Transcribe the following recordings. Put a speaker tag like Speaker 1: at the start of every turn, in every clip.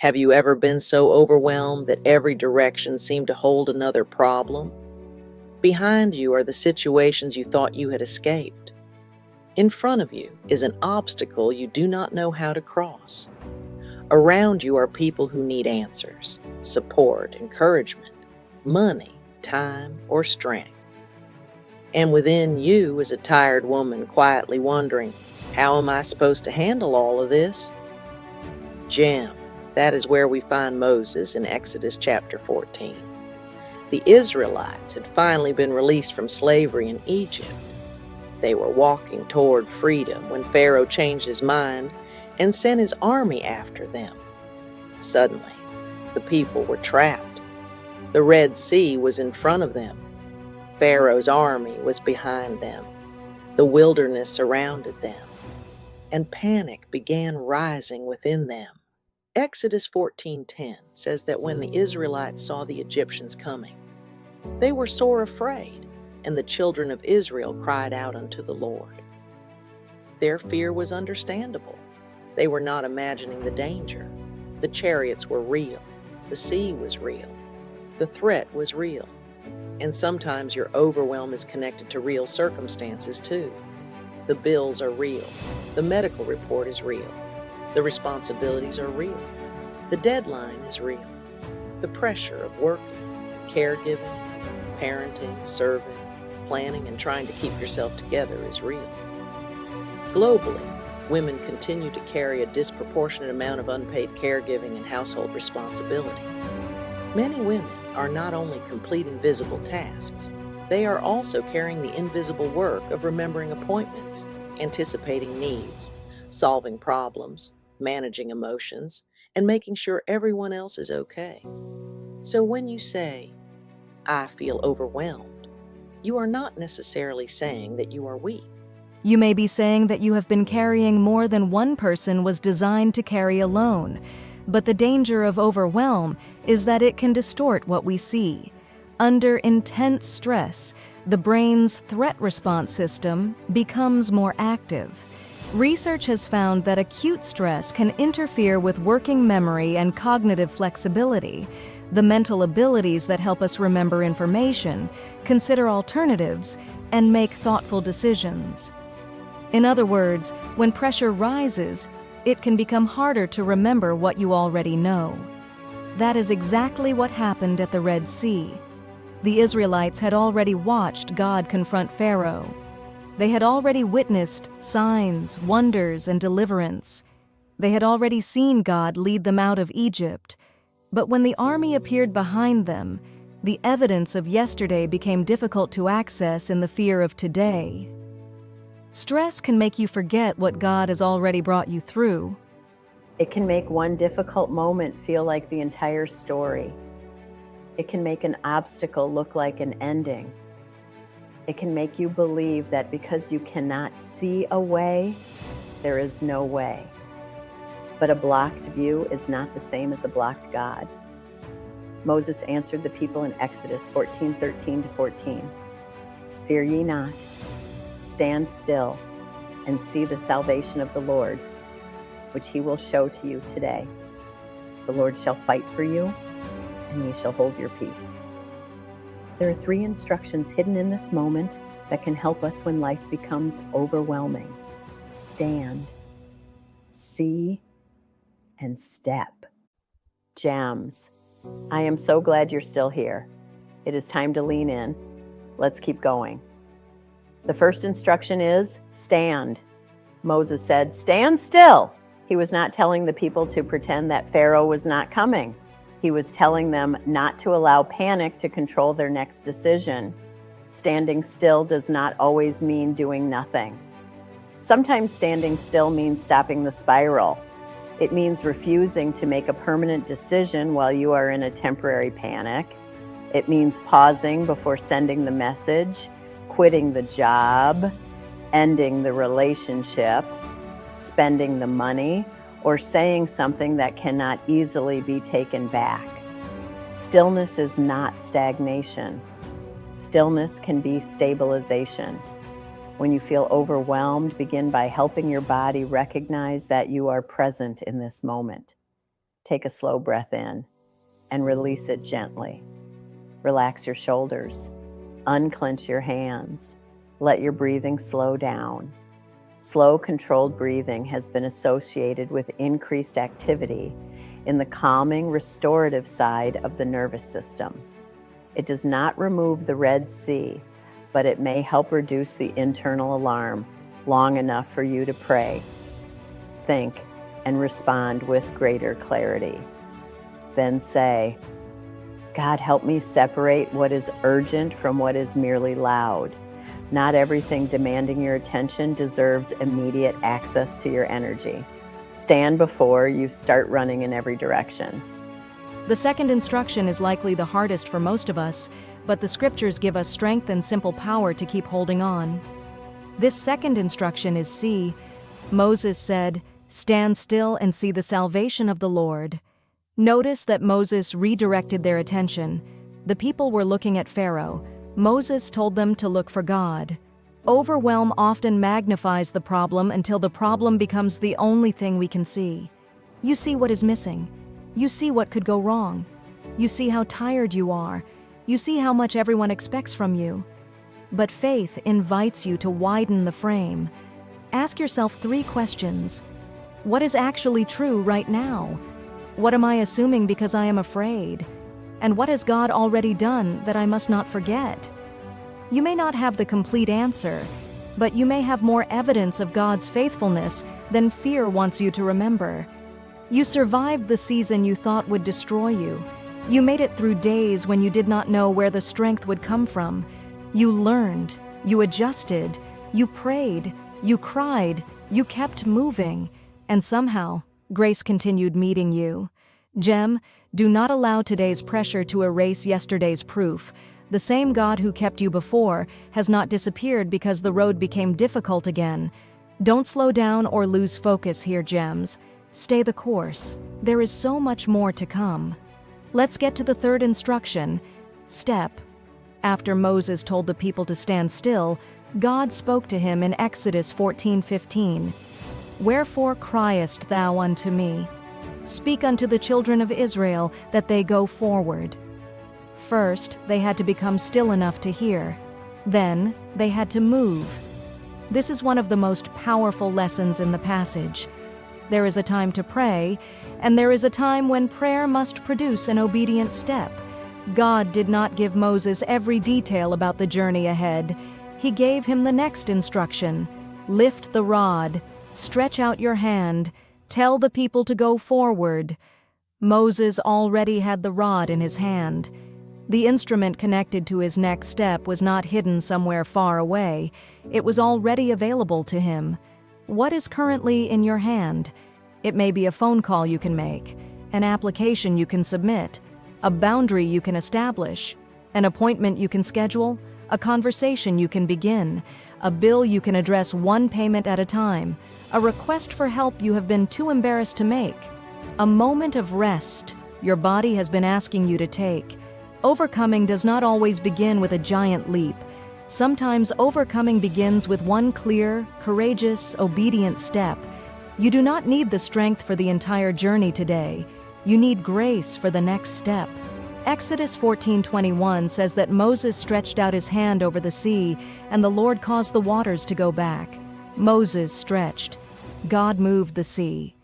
Speaker 1: Have you ever been so overwhelmed that every direction seemed to hold another problem? Behind you are the situations you thought you had escaped. In front of you is an obstacle you do not know how to cross. Around you are people who need answers, support, encouragement, money, time, or strength. And within you is a tired woman quietly wondering, how am I supposed to handle all of this? Gem, that is where we find Moses in Exodus chapter 14. The Israelites had finally been released from slavery in Egypt. They were walking toward freedom when Pharaoh changed his mind and sent his army after them. Suddenly, the people were trapped. The Red Sea was in front of them. Pharaoh's army was behind them. The wilderness surrounded them, and panic began rising within them. Exodus 14:10 says that when the Israelites saw the Egyptians coming, they were sore afraid, and the children of Israel cried out unto the Lord. Their fear was understandable. They were not imagining the danger. The chariots were real. The sea was real. The threat was real. And sometimes your overwhelm is connected to real circumstances too. The bills are real. The medical report is real. The responsibilities are real. The deadline is real. The pressure of working, caregiving, parenting, serving, planning, and trying to keep yourself together is real. Globally, women continue to carry a disproportionate amount of unpaid caregiving and household responsibility. Many women are not only completing visible tasks, they are also carrying the invisible work of remembering appointments, anticipating needs, solving problems, managing emotions, and making sure everyone else is okay. So when you say, I feel overwhelmed, you are not necessarily saying that you are weak.
Speaker 2: You may be saying that you have been carrying more than one person was designed to carry alone, but the danger of overwhelm is that it can distort what we see. Under intense stress, the brain's threat response system becomes more active. Research has found that acute stress can interfere with working memory and cognitive flexibility, the mental abilities that help us remember information, consider alternatives, and make thoughtful decisions. In other words, when pressure rises, it can become harder to remember what you already know. That is exactly what happened at the Red Sea. The Israelites had already watched God confront Pharaoh. They had already witnessed signs, wonders, and deliverance. They had already seen God lead them out of Egypt. But when the army appeared behind them, the evidence of yesterday became difficult to access in the fear of today. Stress can make you forget what God has already brought you through.
Speaker 3: It can make one difficult moment feel like the entire story. It can make an obstacle look like an ending. It can make you believe that because you cannot see a way, there is no way. But a blocked view is not the same as a blocked God. Moses answered the people in Exodus 14:13-14. Fear ye not. Stand still and see the salvation of the Lord, which he will show to you today. The Lord shall fight for you, and ye shall hold your peace. There are 3 instructions hidden in this moment that can help us when life becomes overwhelming. Stand, see, and step. Gems. I am so glad you're still here. It is time to lean in. Let's keep going. The first instruction is stand. Moses said, stand still. He was not telling the people to pretend that Pharaoh was not coming. He was telling them not to allow panic to control their next decision. Standing still does not always mean doing nothing. Sometimes standing still means stopping the spiral. It means refusing to make a permanent decision while you are in a temporary panic. It means pausing before sending the message, quitting the job, ending the relationship, spending the money, or saying something that cannot easily be taken back. Stillness is not stagnation. Stillness can be stabilization. When you feel overwhelmed, begin by helping your body recognize that you are present in this moment. Take a slow breath in and release it gently. Relax your shoulders. Unclench your hands. Let your breathing slow down. Slow, controlled breathing has been associated with increased activity in the calming, restorative side of the nervous system. It does not remove the Red Sea, but it may help reduce the internal alarm long enough for you to pray, think, and respond with greater clarity. Then say, God, help me separate what is urgent from what is merely loud. Not everything demanding your attention deserves immediate access to your energy. Stand before you start running in every direction.
Speaker 2: The second instruction is likely the hardest for most of us, but the scriptures give us strength and simple power to keep holding on. This second instruction is C. Moses said, "Stand still and see the salvation of the Lord." Notice that Moses redirected their attention. The people were looking at Pharaoh. Moses told them to look for God. Overwhelm often magnifies the problem until the problem becomes the only thing we can see. You see what is missing. You see what could go wrong. You see how tired you are. You see how much everyone expects from you. But faith invites you to widen the frame. Ask yourself 3 questions. What is actually true right now? What am I assuming because I am afraid? And what has God already done that I must not forget? You may not have the complete answer, but you may have more evidence of God's faithfulness than fear wants you to remember. You survived the season you thought would destroy you. You made it through days when you did not know where the strength would come from. You learned, you adjusted, you prayed, you cried, you kept moving, and somehow, grace continued meeting you. Gem, do not allow today's pressure to erase yesterday's proof. The same God who kept you before has not disappeared because the road became difficult again. Don't slow down or lose focus here, Gems. Stay the course. There is so much more to come. Let's get to the third instruction. Step. After Moses told the people to stand still, God spoke to him in Exodus 14:15. Wherefore criest thou unto me? Speak unto the children of Israel that they go forward. First, they had to become still enough to hear. Then, they had to move. This is one of the most powerful lessons in the passage. There is a time to pray, and there is a time when prayer must produce an obedient step. God did not give Moses every detail about the journey ahead. He gave him the next instruction. Lift the rod, stretch out your hand, tell the people to go forward. Moses already had the rod in his hand. The instrument connected to his next step was not hidden somewhere far away. It was already available to him. What is currently in your hand? It may be a phone call you can make, an application you can submit, a boundary you can establish, an appointment you can schedule, a conversation you can begin, a bill you can address one payment at a time, a request for help you have been too embarrassed to make, a moment of rest your body has been asking you to take. Overcoming does not always begin with a giant leap. Sometimes overcoming begins with one clear, courageous, obedient step. You do not need the strength for the entire journey today. You need grace for the next step. Exodus 14:21 says that Moses stretched out his hand over the sea, and the Lord caused the waters to go back. Moses stretched. God moved the sea.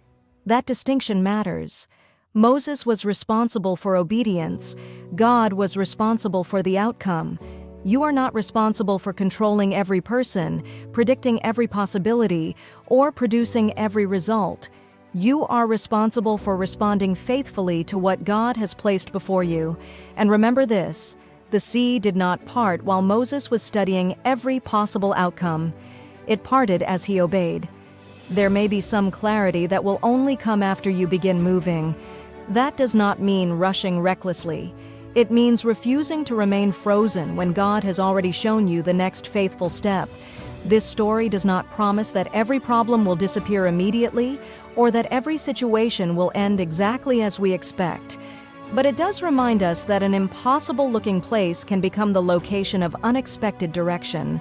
Speaker 2: That distinction matters. Moses was responsible for obedience. God was responsible for the outcome. You are not responsible for controlling every person, predicting every possibility, or producing every result. You are responsible for responding faithfully to what God has placed before you. And remember this, the sea did not part while Moses was studying every possible outcome. It parted as he obeyed. There may be some clarity that will only come after you begin moving. That does not mean rushing recklessly. It means refusing to remain frozen when God has already shown you the next faithful step. This story does not promise that every problem will disappear immediately or that every situation will end exactly as we expect. But it does remind us that an impossible-looking place can become the location of unexpected direction.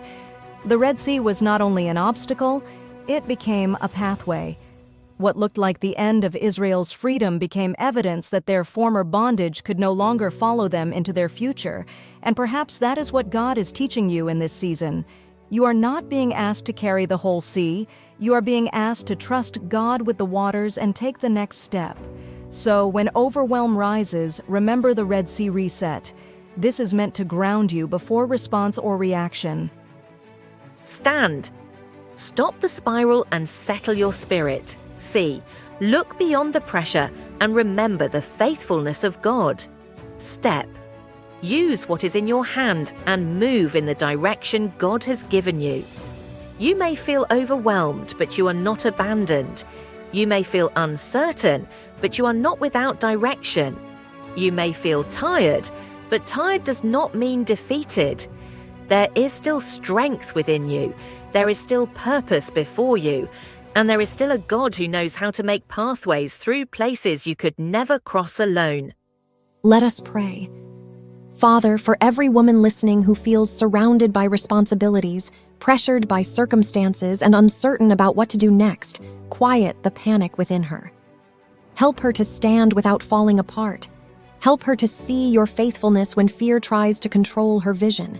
Speaker 2: The Red Sea was not only an obstacle, it became a pathway. What looked like the end of Israel's freedom became evidence that their former bondage could no longer follow them into their future, and perhaps that is what God is teaching you in this season. You are not being asked to carry the whole sea, you are being asked to trust God with the waters and take the next step. So, when overwhelm rises, remember the Red Sea reset. This is meant to ground you before response or reaction.
Speaker 4: Stand. Stop the spiral and settle your spirit. See, look beyond the pressure and remember the faithfulness of God. Step. Use what is in your hand and move in the direction God has given you. You may feel overwhelmed, but you are not abandoned. You may feel uncertain, but you are not without direction. You may feel tired, but tired does not mean defeated. There is still strength within you. There is still purpose before you. And there is still a God who knows how to make pathways through places you could never cross alone.
Speaker 5: Let us pray. Father, for every woman listening who feels surrounded by responsibilities, pressured by circumstances, and uncertain about what to do next, quiet the panic within her. Help her to stand without falling apart. Help her to see your faithfulness when fear tries to control her vision.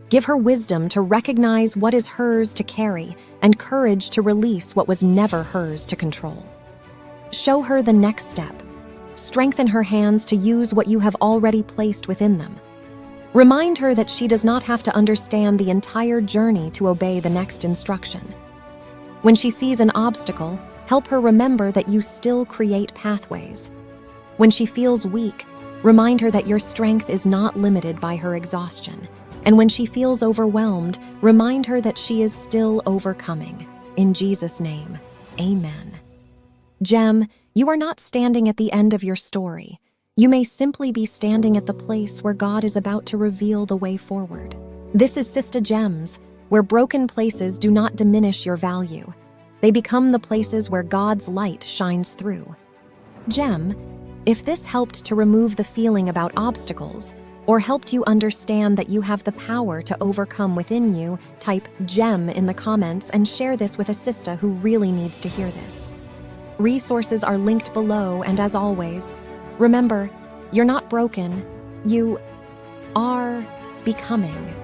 Speaker 5: Give her wisdom to recognize what is hers to carry and courage to release what was never hers to control. Show her the next step. Strengthen her hands to use what you have already placed within them. Remind her that she does not have to understand the entire journey to obey the next instruction. When she sees an obstacle, help her remember that you still create pathways. When she feels weak, remind her that your strength is not limited by her exhaustion. And when she feels overwhelmed, remind her that she is still overcoming. In Jesus' name, amen. Gem, you are not standing at the end of your story. You may simply be standing at the place where God is about to reveal the way forward. This is Sista Gems, where broken places do not diminish your value. They become the places where God's light shines through. Gem, if this helped to remove the feeling about obstacles, or helped you understand that you have the power to overcome within you, type GEM in the comments and share this with a Sista who really needs to hear this. Resources are linked below, and as always, remember, you're not broken, you are becoming.